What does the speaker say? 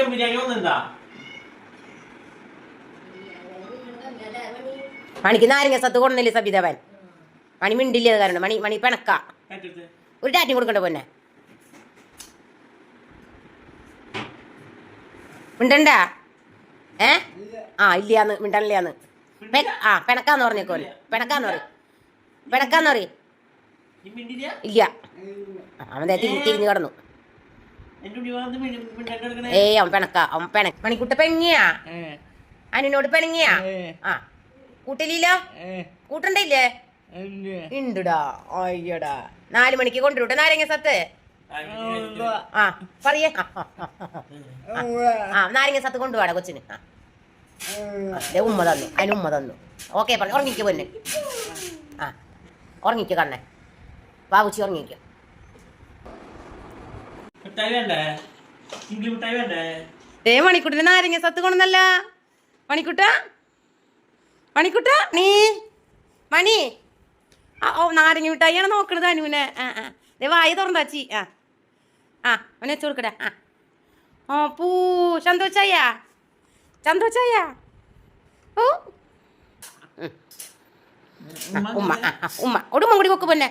chicken biryani ഒന്നെന്താ മണിക്ക് നാരങ്ങ സത്ത് കൊണ്ടില്ലേ സബിതവൻ മണി മിണ്ടില്ല കാരണം മണി പിണക്ക ഒരു ടാറ്റും കൊടുക്കണ്ട പൊന്നെ മിണ്ടണ്ടാ ഇല്ലാന്ന് മിണ്ടല്ലാന്ന് പെണക്കാന്ന് പറഞ്ഞേക്കോലെ പെണക്കാന്ന് പറയും ഇല്ല അവൻ തിരിഞ്ഞു കിടന്നു അവൻ പെണക്ക മണിക്കുട്ട പെണങ്ങിയാ അനുനോട് പെണങ്ങിയാ കൂട്ടില്ലോ കൂട്ടണ്ടല്ലേ ഉണ്ടടാ അയ്യടാ 4 മണിക്ക് കൊണ്ടുവരട്ടെ നാരങ്ങ സത്ത് പറയേ നാരങ്ങ സത്ത് കൊണ്ടുപോടാ കൊച്ചിന് ഉമ്മ തന്നു അതിന് ഉമ്മ തന്നു ഓക്കെ പറഞ്ഞു ഉറങ്ങിക്കോ പൊന്നെ ഉറങ്ങിക്കോ കണ്ണേ ബാബുച്ചി ഉറങ്ങിക്കോ മണിക്കുട്ടിന് നാരങ്ങ സത്ത് കൊണ്ടല്ല മണിക്കുട്ട നീ മണി നാരങ്ങ മിഠായിയാണ് നോക്കണത് അനുവിനെ വായി തുറന്നാച്ചി അവനെ വെച്ച് കൊടുക്കടാ പൂ സന്തോഷായ ഓ ഉമ്മ ഉടുമ്പം കൂടി കൊക്ക് പൊന്നെ